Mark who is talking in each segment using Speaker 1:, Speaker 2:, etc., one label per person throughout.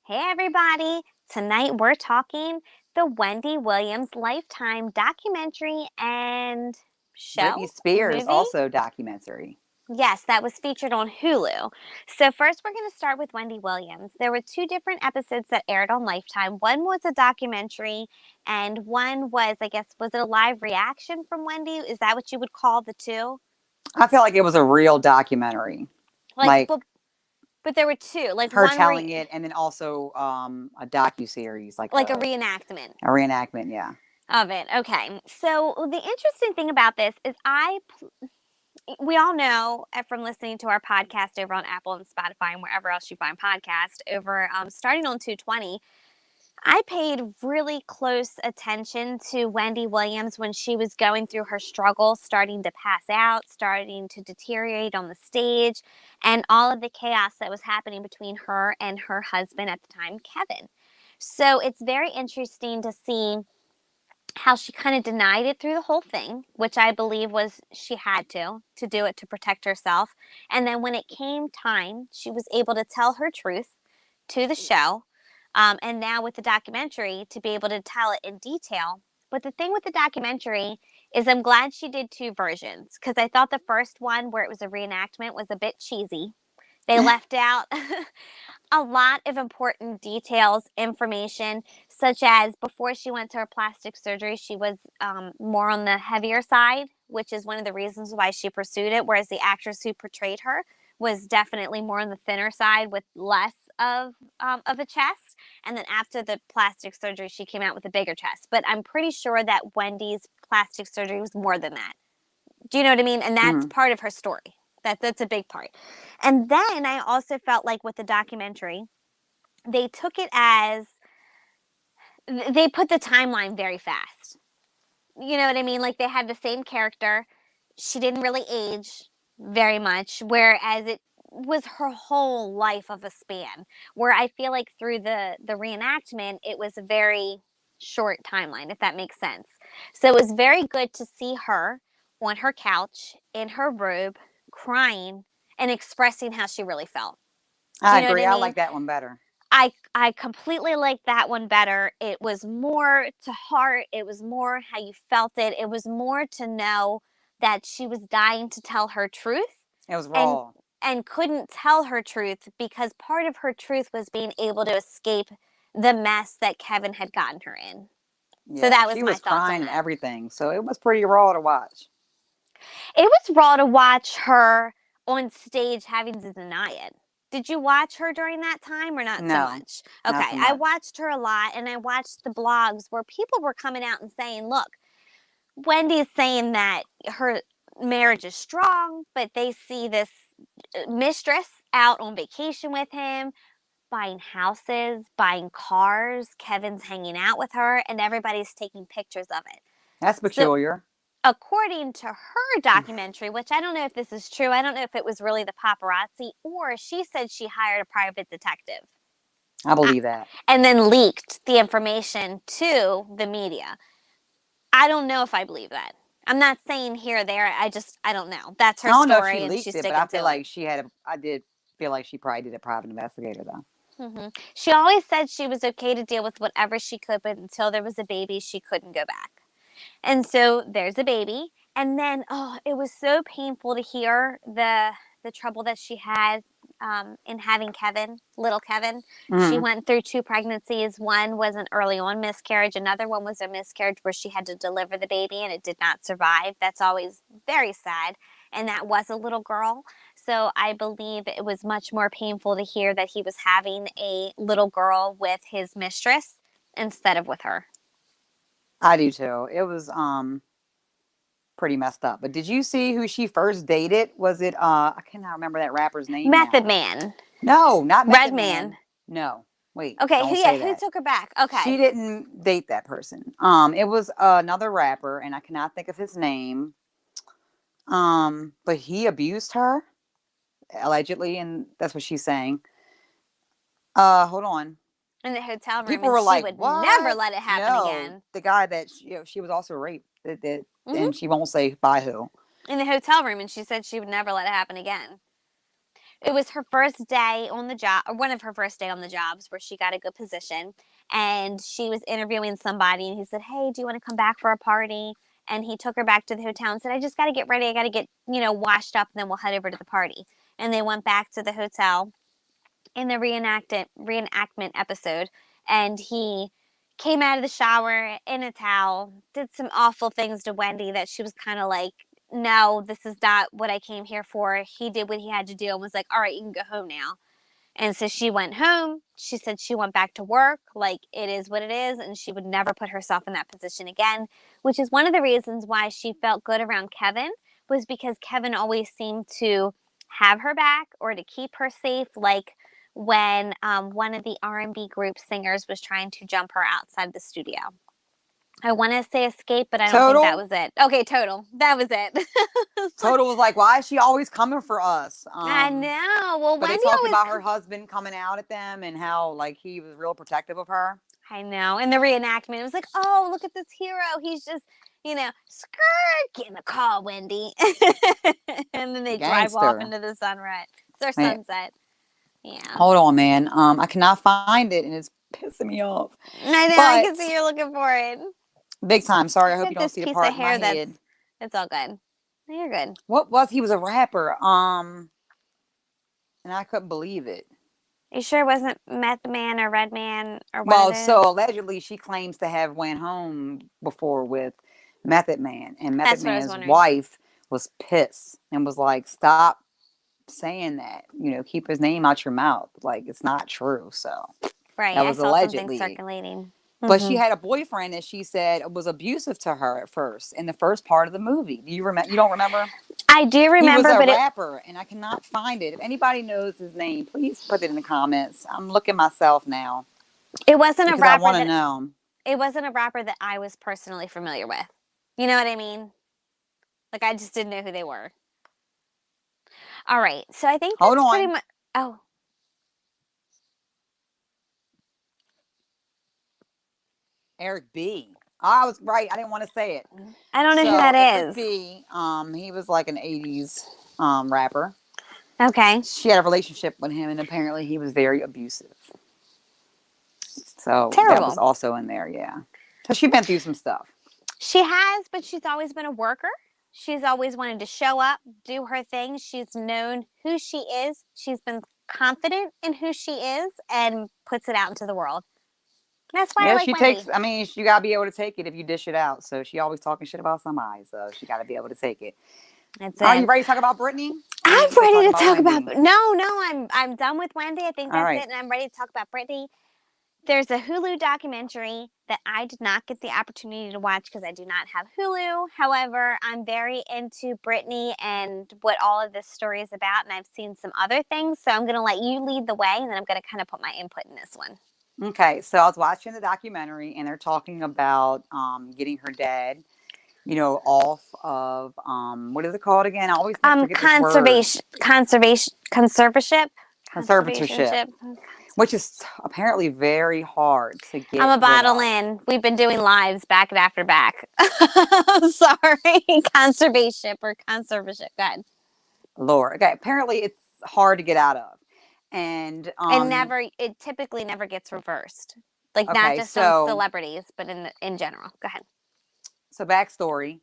Speaker 1: Hey everybody! Tonight we're talking the Wendy Williams Lifetime documentary and
Speaker 2: Britney
Speaker 1: show,
Speaker 2: Spears
Speaker 1: movie.
Speaker 2: also documentary.
Speaker 1: Yes, that was featured on Hulu. So first we're going to start with Wendy Williams. There were two different episodes that aired on Lifetime. One was a documentary and one was, I guess, was it a live reaction from Wendy? Is that what you would call the two?
Speaker 2: I feel like it was a real documentary,
Speaker 1: Like,
Speaker 2: like
Speaker 1: but there were two. Like
Speaker 2: her
Speaker 1: one where,
Speaker 2: telling it, and then also a docu series, like
Speaker 1: like a reenactment.
Speaker 2: a reenactment. Yeah,
Speaker 1: Of it. Okay. So the interesting thing about this is we all know from listening to our podcast over on Apple and Spotify and wherever else you find podcasts over starting on 220. I paid really close attention to Wendy Williams when she was going through her struggle, starting to pass out, starting to deteriorate on the stage, and all of the chaos that was happening between her and her husband at the time, Kevin. So it's very interesting to see how she kind of denied it through the whole thing, which I believe was she had to do it to protect herself. And then when it came time, she was able to tell her truth to the show. And now with the documentary, to be able to tell it in detail. But the thing with the documentary is I'm glad she did two versions because I thought the first one, where it was a reenactment, was a bit cheesy. They left out a lot of important details, information, such as before she went to her plastic surgery, she was more on the heavier side, which is one of the reasons why she pursued it, whereas the actress who portrayed her was definitely more on the thinner side with less of a chest. And then after the plastic surgery, she came out with a bigger chest. But I'm pretty sure that Wendy's plastic surgery was more than that. Do you know what I mean? And that's
Speaker 2: mm.
Speaker 1: part of her story. That's a big part. And then I also felt like with the documentary, they took it as they put the timeline very fast. You know what I mean? Like they had the same character. She didn't really age very much, whereas it was her whole life of a span. Where I feel like through the reenactment, it was a very short timeline, if that makes sense. So it was very good to see her on her couch in her robe, crying and expressing how she really felt. Do
Speaker 2: I
Speaker 1: you know what
Speaker 2: agree.
Speaker 1: I
Speaker 2: I
Speaker 1: mean?
Speaker 2: like that one better.
Speaker 1: I completely liked that one better. It was more to heart. It was more how you felt it. It was more to know that she was dying to tell her truth
Speaker 2: It was
Speaker 1: and
Speaker 2: raw.
Speaker 1: couldn't tell her truth because part of her truth was being able to escape the mess that Kevin had gotten her in. So
Speaker 2: Yeah,
Speaker 1: that was
Speaker 2: she
Speaker 1: my
Speaker 2: was
Speaker 1: thoughts on
Speaker 2: crying and
Speaker 1: that.
Speaker 2: everything, so it was pretty raw to watch.
Speaker 1: It was raw to watch her on stage having to deny it. Did you watch her during that time or not so
Speaker 2: No,
Speaker 1: much?
Speaker 2: not
Speaker 1: Okay,
Speaker 2: so
Speaker 1: I
Speaker 2: much.
Speaker 1: watched her a lot and I watched the blogs where people were coming out and saying, look, Wendy's saying that her marriage is strong, but they see this mistress out on vacation with him, buying houses, buying cars. Kevin's hanging out with her, and everybody's taking pictures of it.
Speaker 2: That's
Speaker 1: So
Speaker 2: peculiar.
Speaker 1: according to her documentary, which I don't know if this is true, I don't know if it was really the paparazzi or she said she hired a private detective
Speaker 2: I
Speaker 1: uh,
Speaker 2: believe that.
Speaker 1: and then leaked the information to the media. I don't know if I believe that. I'm not saying here or there. I don't know. That's
Speaker 2: I
Speaker 1: her
Speaker 2: don't know if she
Speaker 1: story and
Speaker 2: leaked
Speaker 1: she's
Speaker 2: it, but I
Speaker 1: sticking
Speaker 2: feel
Speaker 1: to it.
Speaker 2: like she had. I did feel like she probably did a private investigator though.
Speaker 1: She always said she was okay to deal with whatever she could, but until there was a baby, she couldn't go back. And so there's a baby. And then, oh, it was so painful to hear the trouble that she had in having Kevin, little Kevin. She
Speaker 2: Mm.
Speaker 1: went through two pregnancies. One was an early on miscarriage. Another one was a miscarriage where she had to deliver the baby and it did not survive. That's always very sad. And that was a little girl. So I believe it was much more painful to hear that he was having a little girl with his mistress instead of with her.
Speaker 2: I do too. It was pretty messed up. But did you see who she first dated? Was it I cannot remember that rapper's name
Speaker 1: Method
Speaker 2: now.
Speaker 1: Man.
Speaker 2: No, not
Speaker 1: Red
Speaker 2: Method
Speaker 1: Man.
Speaker 2: Man. No. Wait,
Speaker 1: Okay,
Speaker 2: don't say
Speaker 1: who
Speaker 2: that.
Speaker 1: took her back?
Speaker 2: She
Speaker 1: Okay.
Speaker 2: didn't date that person. It was another rapper and I cannot think of his name. But he abused her allegedly, and that's what she's saying. Hold on.
Speaker 1: In the hotel room,
Speaker 2: People
Speaker 1: and
Speaker 2: were
Speaker 1: she
Speaker 2: like,
Speaker 1: would never
Speaker 2: "What?"
Speaker 1: let it happen
Speaker 2: No,
Speaker 1: again.
Speaker 2: the guy that she was also raped.
Speaker 1: Hmm.
Speaker 2: And she won't say by who.
Speaker 1: In the hotel room, and she said she would never let it happen again. it was her first day on the job, or one of her first day on the jobs where she got a good position. And she was interviewing somebody, and he said, "Hey, do you want to come back for a party?" And he took her back to the hotel and said, "I just got to get ready. I got to get, washed up, and then we'll head over to the party." And they went back to the hotel in the reenactment episode, and he came out of the shower in a towel, did some awful things to Wendy that she was kind of like, "No, this is not what I came here for." He did what he had to do and was like, "All right, you can go home now." And so she went home. She said she went back to work. Like, it is what it is. And she would never put herself in that position again, which is one of the reasons why she felt good around Kevin, was because Kevin always seemed to have her back or to keep her safe. Like when one of the R&B group singers was trying to jump her outside the studio. I want to say Escape, but I don't think that
Speaker 2: Total.
Speaker 1: was it. Okay, Total. That was it.
Speaker 2: Total was like, why is she always coming for us?
Speaker 1: I know. Well,
Speaker 2: But they
Speaker 1: Wendy
Speaker 2: talked
Speaker 1: always.
Speaker 2: about her husband coming out at them and how like he was real protective of her.
Speaker 1: I know. In the reenactment, it was like, "Oh, look at this hero. He's just, skirt, get in the car, Wendy." And then they drive off
Speaker 2: Gangster.
Speaker 1: into the sunrise. It's our
Speaker 2: Man,
Speaker 1: sunset. Yeah.
Speaker 2: hold on, man. I cannot find it and it's pissing me off.
Speaker 1: I know. I
Speaker 2: But
Speaker 1: can see you're looking for it.
Speaker 2: big time. Sorry, I
Speaker 1: Look
Speaker 2: hope you
Speaker 1: at
Speaker 2: don't
Speaker 1: this
Speaker 2: see the
Speaker 1: piece
Speaker 2: part
Speaker 1: of
Speaker 2: of my
Speaker 1: hair
Speaker 2: head.
Speaker 1: it's all good. No, you're good.
Speaker 2: What was he was a rapper. And I couldn't believe it.
Speaker 1: You sure it wasn't Meth Man or Red Man or one of
Speaker 2: Well,
Speaker 1: those?
Speaker 2: so allegedly she claims to have went home before with Method Man, and Method
Speaker 1: That's what I was
Speaker 2: Man's
Speaker 1: wondering.
Speaker 2: wife was pissed and was like, "Stop saying that. Keep his name out your mouth. Like it's not true." So
Speaker 1: Right.
Speaker 2: that
Speaker 1: I
Speaker 2: was
Speaker 1: saw something
Speaker 2: allegedly.
Speaker 1: circulating.
Speaker 2: But she
Speaker 1: Mm-hmm.
Speaker 2: had a boyfriend that she said was abusive to her at first in the first part of the movie. Do you remember? You don't remember?
Speaker 1: I do
Speaker 2: He was
Speaker 1: remember,
Speaker 2: a
Speaker 1: but
Speaker 2: rapper, and I cannot find it. If anybody knows his name, please put it in the comments. I'm looking myself now
Speaker 1: it wasn't a
Speaker 2: because I
Speaker 1: rapper
Speaker 2: want to
Speaker 1: that
Speaker 2: know.
Speaker 1: it wasn't a rapper that I was personally familiar with. You know what I mean? Like, I just didn't know who they were. All right. So I think
Speaker 2: Hold
Speaker 1: that's pretty
Speaker 2: on.
Speaker 1: much. Oh,
Speaker 2: Eric B. I was right. I didn't want to say it.
Speaker 1: I don't know who
Speaker 2: So
Speaker 1: that
Speaker 2: Eric
Speaker 1: is.
Speaker 2: B. He was like an '80s rapper.
Speaker 1: Okay.
Speaker 2: She had a relationship with him, and apparently he was very abusive. So that was
Speaker 1: Terrible.
Speaker 2: also in there. Yeah. So she's been through some stuff.
Speaker 1: She has, but she's always been a worker. She's always wanted to show up, do her thing. She's known who she is. She's been confident in who she is and puts it out into the world. That's why I
Speaker 2: Yeah,
Speaker 1: like
Speaker 2: she
Speaker 1: Wendy.
Speaker 2: takes. I mean, you gotta be able to take it if you dish it out. So she always talking shit about somebody. So she gotta be able to take it.
Speaker 1: That's
Speaker 2: Are you
Speaker 1: it.
Speaker 2: ready to talk about Brittany? Or you
Speaker 1: I'm
Speaker 2: still
Speaker 1: ready
Speaker 2: talking
Speaker 1: to
Speaker 2: about
Speaker 1: talk about.
Speaker 2: Wendy?
Speaker 1: No, I'm done with Wendy. I think
Speaker 2: All
Speaker 1: that's
Speaker 2: right.
Speaker 1: it, and I'm ready to talk about Brittany. There's a Hulu documentary that I did not get the opportunity to watch because I do not have Hulu. However, I'm very into Brittany and what all of this story is about, and I've seen some other things. So I'm going to let you lead the way, and then I'm going to kind of put my input in this one.
Speaker 2: Okay. So I was watching the documentary, and they're talking about getting her dad, off of what is it called again? I always forget this word.
Speaker 1: Conservatorship.
Speaker 2: Conservatorship, which is apparently very hard to
Speaker 1: I'm
Speaker 2: get
Speaker 1: a
Speaker 2: rid
Speaker 1: bottle
Speaker 2: of.
Speaker 1: in. We've been doing lives back after back. Sorry, conservation or conservatorship. Go ahead.
Speaker 2: Lord. Okay. Apparently, it's hard to get out of. And
Speaker 1: It typically never gets reversed. Like, not
Speaker 2: okay,
Speaker 1: just on
Speaker 2: so
Speaker 1: celebrities, but in general. Go ahead.
Speaker 2: backstory.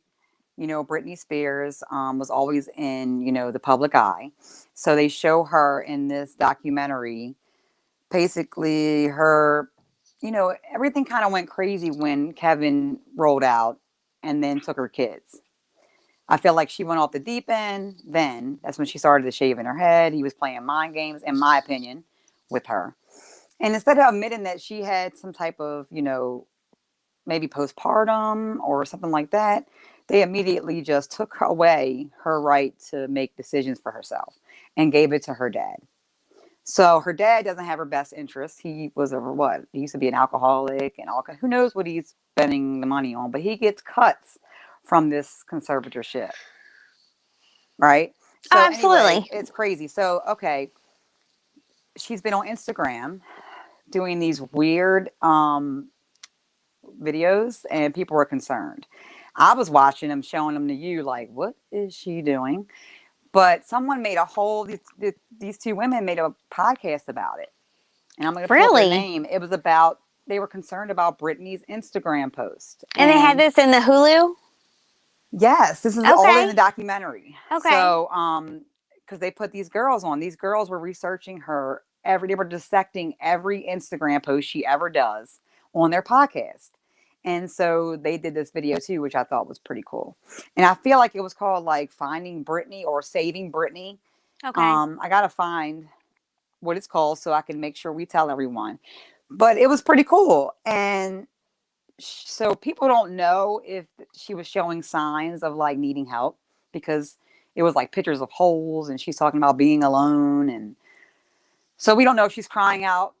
Speaker 2: Britney Spears was always in, the public eye. So they show her in this documentary, basically her, everything kind of went crazy when Kevin rolled out and then took her kids. I feel like she went off the deep end. Then that's when she started to shave in her head. He was playing mind games, in my opinion, with her. And instead of admitting that she had some type of, maybe postpartum or something like that, they immediately just took away her right to make decisions for herself and gave it to her dad. So her dad doesn't have her best interest. He was a what? He used to be an alcoholic and all. Who knows what he's spending the money on? But he gets cuts from this conservatorship, right?
Speaker 1: Oh,
Speaker 2: So anyway,
Speaker 1: absolutely.
Speaker 2: it's crazy. So okay, she's been on Instagram doing these weird videos, and people were concerned. I was watching them, showing them to you, like, what is she doing? But someone made a whole, these two women made a podcast about it. And I'm going to pull up their
Speaker 1: Really?
Speaker 2: name. It was about, they were concerned about Brittany's Instagram post.
Speaker 1: And they had
Speaker 2: And
Speaker 1: this in the Hulu?
Speaker 2: yes, this is all in
Speaker 1: Okay.
Speaker 2: the documentary.
Speaker 1: Okay.
Speaker 2: So, because they put these girls on, these girls were researching her they were dissecting every Instagram post she ever does on their podcast. And so they did this video too, which I thought was pretty cool. And I feel like it was called like Finding Brittany or Saving Brittany.
Speaker 1: Okay.
Speaker 2: I got to find what it's called so I can make sure we tell everyone. But it was pretty cool. And so people don't know if she was showing signs of like needing help, because it was like pictures of holes and she's talking about being alone. And so we don't know if she's crying out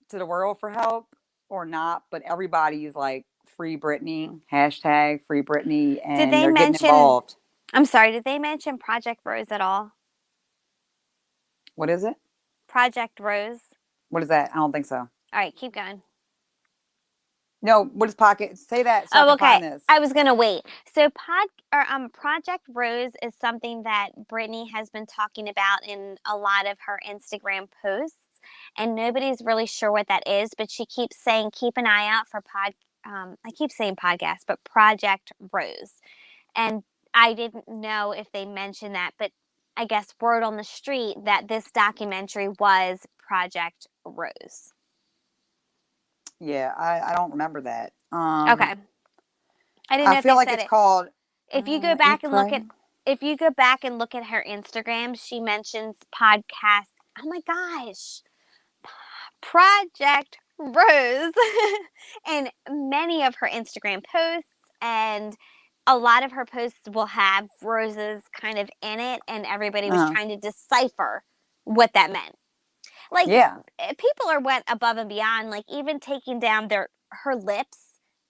Speaker 2: to the world for help or not, but everybody's like free Brittany, hashtag free Brittany,
Speaker 1: Did
Speaker 2: and
Speaker 1: they
Speaker 2: they're getting
Speaker 1: mention,
Speaker 2: involved.
Speaker 1: I'm sorry, did they mention Project Rose at all?
Speaker 2: What is it?
Speaker 1: Project Rose?
Speaker 2: What is that? I don't think so.
Speaker 1: All right, keep going.
Speaker 2: No, what is pocket? Say that so I
Speaker 1: Oh,
Speaker 2: can
Speaker 1: okay.
Speaker 2: find this.
Speaker 1: I was gonna wait. So Project Rose is something that Brittany has been talking about in a lot of her Instagram posts, and nobody's really sure what that is. But she keeps saying, "Keep an eye out for I keep saying podcast, but Project Rose, and I didn't know if they mentioned that, but I guess word on the street that this documentary was Project Rose.
Speaker 2: Yeah, I don't remember that.
Speaker 1: Okay. I didn't know
Speaker 2: I
Speaker 1: if
Speaker 2: feel
Speaker 1: they
Speaker 2: like
Speaker 1: said
Speaker 2: it's
Speaker 1: it.
Speaker 2: called
Speaker 1: If you go
Speaker 2: Eat
Speaker 1: back and look
Speaker 2: Pray.
Speaker 1: at if you go back and look at her Instagram, she mentions podcast. Oh my gosh. Project Rose in many of her Instagram posts, and a lot of her posts will have roses kind of in it, and everybody was
Speaker 2: Uh-huh.
Speaker 1: trying to decipher what that meant. Like
Speaker 2: Yeah.
Speaker 1: people are went above and beyond, like even taking down her lips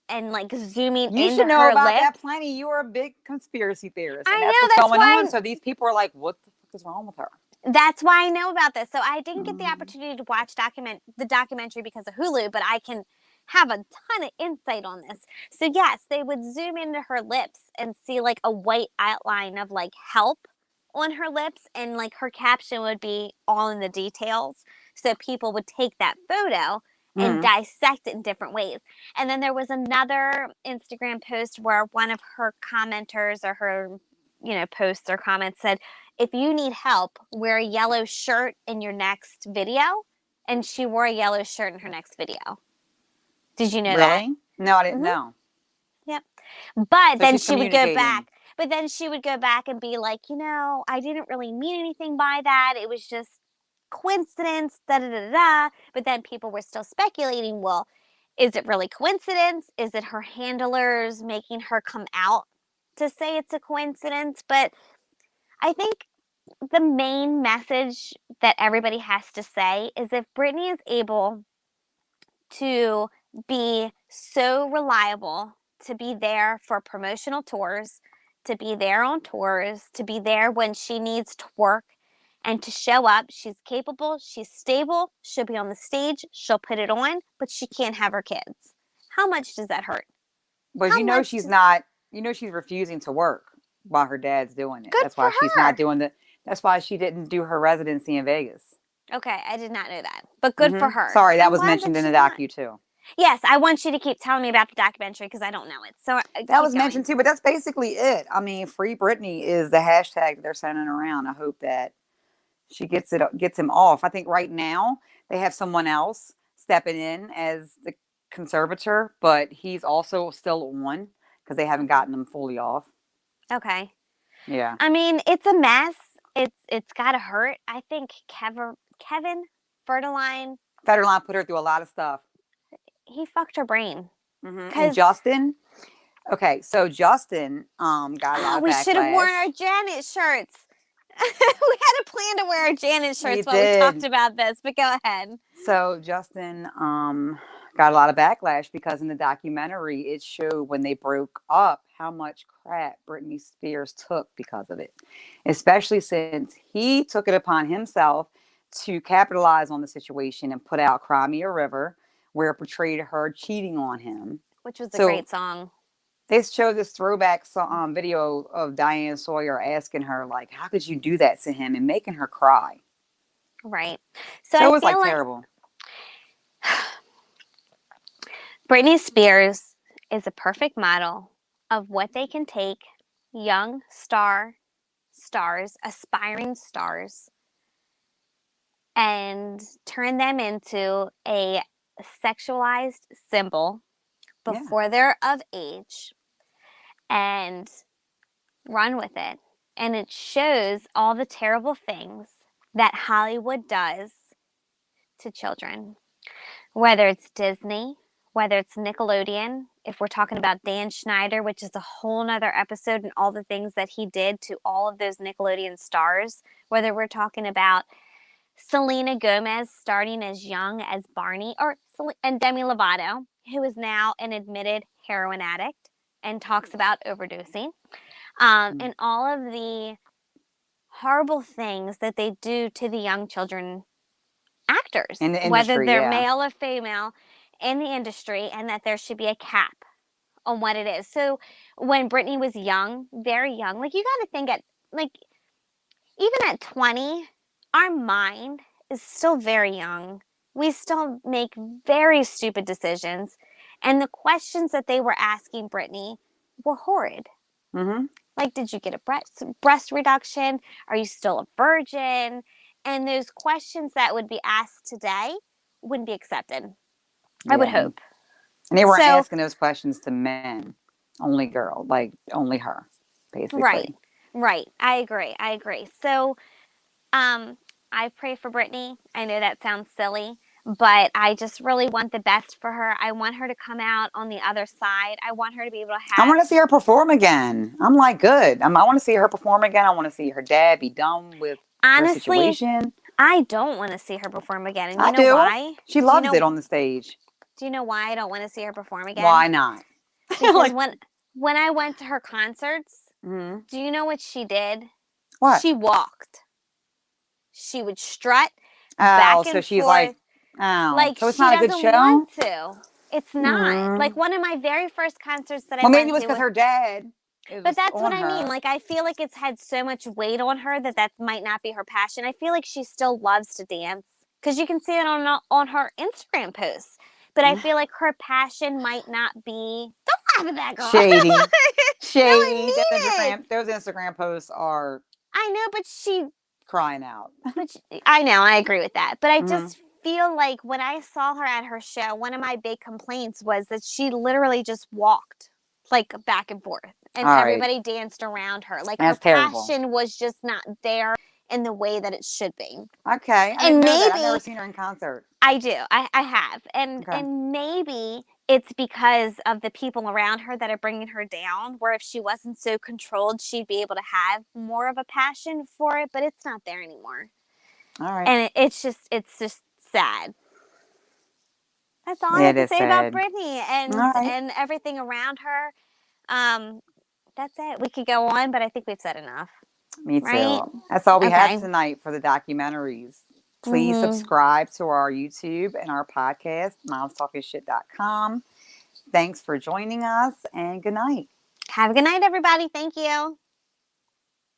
Speaker 1: and like zooming
Speaker 2: You
Speaker 1: into
Speaker 2: should know
Speaker 1: her
Speaker 2: about
Speaker 1: lips.
Speaker 2: that plenty. You are a big conspiracy theorist, and
Speaker 1: I
Speaker 2: that's
Speaker 1: know,
Speaker 2: what's
Speaker 1: that's
Speaker 2: going on.
Speaker 1: why
Speaker 2: So these people are like, what the fuck is wrong with her?
Speaker 1: That's why I know about this. So I didn't get the opportunity to watch the documentary because of Hulu, but I can have a ton of insight on this. So yes, they would zoom into her lips and see like a white outline of like help on her lips, and like her caption would be all in the details. So people would take that photo and
Speaker 2: Mm.
Speaker 1: dissect it in different ways. And then there was another Instagram post where one of her commenters or her, posts or comments said, if you need help, wear a yellow shirt in your next video. And she wore a yellow shirt in her next video. Did you know that?
Speaker 2: Really? No, I didn't
Speaker 1: Mm-hmm.
Speaker 2: know.
Speaker 1: Yep. But
Speaker 2: So
Speaker 1: then
Speaker 2: she's
Speaker 1: she would go
Speaker 2: communicating.
Speaker 1: back. But then she would go back and be like, I didn't really mean anything by that. It was just coincidence, da da da da. But then people were still speculating, well, is it really coincidence? Is it her handlers making her come out to say it's a coincidence? But I think the main message that everybody has to say is if Brittany is able to be so reliable, to be there for promotional tours, to be there on tours, to be there when she needs to work, and to show up, she's capable, she's stable, she'll be on the stage, she'll put it on, but she can't have her kids. How much does that hurt?
Speaker 2: But
Speaker 1: How much
Speaker 2: she's
Speaker 1: does,
Speaker 2: not, she's refusing to work while her dad's doing it.
Speaker 1: good
Speaker 2: That's
Speaker 1: for
Speaker 2: why she's not
Speaker 1: her.
Speaker 2: doing that's why she didn't do her residency in Vegas.
Speaker 1: Okay, I did not know that, but good for her.
Speaker 2: Sorry, that
Speaker 1: I'm
Speaker 2: was
Speaker 1: glad
Speaker 2: mentioned
Speaker 1: that
Speaker 2: in the
Speaker 1: she's not.
Speaker 2: docu too.
Speaker 1: Yes, I want you to keep telling me about the documentary because I don't know it. So
Speaker 2: That
Speaker 1: keep
Speaker 2: was
Speaker 1: going.
Speaker 2: mentioned too, but that's basically it. I mean, Free Britney is the hashtag that they're sending around. I hope that she gets him off. I think right now they have someone else stepping in as the conservator, but he's also still on because they haven't gotten him fully off.
Speaker 1: Okay.
Speaker 2: Yeah.
Speaker 1: I mean, it's a mess. It's gotta hurt. I think Kevin Federline,
Speaker 2: put her through a lot of stuff.
Speaker 1: he fucked her brain.
Speaker 2: And Justin. Okay, so Justin got a lot of
Speaker 1: we
Speaker 2: backlash.
Speaker 1: should have worn our Janet shirts. We had a plan to wear our Janet shirts while we talked about this, but go ahead.
Speaker 2: So Justin got a lot of backlash because in the documentary it showed when they broke up how much crap Britney Spears took because of it, especially since he took it upon himself to capitalize on the situation and put out Cry Me a River, where it portrayed her cheating on him.
Speaker 1: Which was a great song.
Speaker 2: They showed this throwback video of Diane Sawyer asking her, like, how could you do that to him, and making her cry.
Speaker 1: Right. So
Speaker 2: So
Speaker 1: I
Speaker 2: it was, like,
Speaker 1: feel like
Speaker 2: terrible.
Speaker 1: Britney Spears is a perfect model of what they can take young stars, aspiring stars, and turn them into a sexualized symbol
Speaker 2: Yeah.
Speaker 1: before they're of age and run with it. And it shows all the terrible things that Hollywood does to children, whether it's Disney, whether it's Nickelodeon. If we're talking about Dan Schneider, which is a whole nother episode, and all the things that he did to all of those Nickelodeon stars, whether we're talking about Selena Gomez starting as young as Barney, and Demi Lovato, who is now an admitted heroin addict and talks about overdosing, and all of the horrible things that they do to the young children actors,
Speaker 2: In the
Speaker 1: whether
Speaker 2: industry,
Speaker 1: they're
Speaker 2: yeah.
Speaker 1: male or female, in the industry, and that there should be a cap on what it is. So when Britney was young, very young, like, you got to think, at like, even at 20, our mind is still very young. We still make very stupid decisions, and the questions that they were asking Britney were horrid.
Speaker 2: Mm-hmm.
Speaker 1: Like, did you get a breast reduction? Are you still a virgin? And those questions that would be asked today wouldn't be accepted. I would
Speaker 2: Yeah.
Speaker 1: hope.
Speaker 2: And they weren't
Speaker 1: So,
Speaker 2: asking those questions to men. Only girl. Like, only her,
Speaker 1: right,
Speaker 2: basically.
Speaker 1: right. I agree. So, I pray for Britney. I know that sounds silly, but I just really want the best for her. I want her to come out on the other side. I want her to be able to
Speaker 2: I
Speaker 1: have.
Speaker 2: want to see her perform again. I'm like, good. I want to see her perform again. I want to see her dad be done with her
Speaker 1: Honestly,
Speaker 2: situation.
Speaker 1: I don't want to see her perform again. And
Speaker 2: I
Speaker 1: you know
Speaker 2: do.
Speaker 1: why?
Speaker 2: She
Speaker 1: Do you
Speaker 2: loves it
Speaker 1: know
Speaker 2: on the stage.
Speaker 1: do you know why I don't want to see her perform again?
Speaker 2: Why not?
Speaker 1: Because
Speaker 2: Like,
Speaker 1: when I went to her concerts,
Speaker 2: mm-hmm.
Speaker 1: do you know what she did?
Speaker 2: What?
Speaker 1: She walked. She would strut
Speaker 2: Oh,
Speaker 1: back
Speaker 2: so
Speaker 1: and
Speaker 2: she's like,
Speaker 1: forth
Speaker 2: oh,
Speaker 1: like
Speaker 2: so it's
Speaker 1: she
Speaker 2: not a good
Speaker 1: doesn't
Speaker 2: show?
Speaker 1: want to. It's not.
Speaker 2: Mm.
Speaker 1: Like, one of my very first concerts that I
Speaker 2: Well, maybe
Speaker 1: went
Speaker 2: it was
Speaker 1: to
Speaker 2: because
Speaker 1: was,
Speaker 2: her dad
Speaker 1: but
Speaker 2: was
Speaker 1: that's what
Speaker 2: on
Speaker 1: I mean.
Speaker 2: her.
Speaker 1: Like, I feel like it's had so much weight on her that might not be her passion. I feel like she still loves to dance because you can see it on her Instagram posts. But I feel like her passion might not be. Don't laugh at that, girl.
Speaker 2: Shady.
Speaker 1: No, I
Speaker 2: Shady.
Speaker 1: mean it.
Speaker 2: Those Instagram posts are
Speaker 1: I know, but
Speaker 2: crying out.
Speaker 1: I know, I agree with that. But I
Speaker 2: Mm-hmm.
Speaker 1: just feel like when I saw her at her show, one of my big complaints was that she literally just walked, like, back and forth, and
Speaker 2: All right.
Speaker 1: everybody danced around her. Like, her
Speaker 2: That's terrible.
Speaker 1: passion was just not there in the way that it should be.
Speaker 2: Okay. I
Speaker 1: And
Speaker 2: didn't know that. I've never
Speaker 1: maybe
Speaker 2: seen her in concert.
Speaker 1: I do. I have. And
Speaker 2: Okay.
Speaker 1: and maybe it's because of the people around her that are bringing her down, where if she wasn't so controlled, she'd be able to have more of a passion for it, but it's not there anymore.
Speaker 2: All right.
Speaker 1: And it's just sad. That's all I
Speaker 2: It
Speaker 1: have to
Speaker 2: is
Speaker 1: say about
Speaker 2: sad.
Speaker 1: Britney
Speaker 2: All right.
Speaker 1: and everything around her. Um, that's it. We could go on, but I think we've said enough,
Speaker 2: Me
Speaker 1: right?
Speaker 2: too. That's all we have
Speaker 1: Okay.
Speaker 2: tonight for the documentaries. Please
Speaker 1: Mm-hmm.
Speaker 2: subscribe to our YouTube and our podcast, momstalkingshit.com. Thanks for joining us, and good night.
Speaker 1: Have a good night, everybody. Thank you.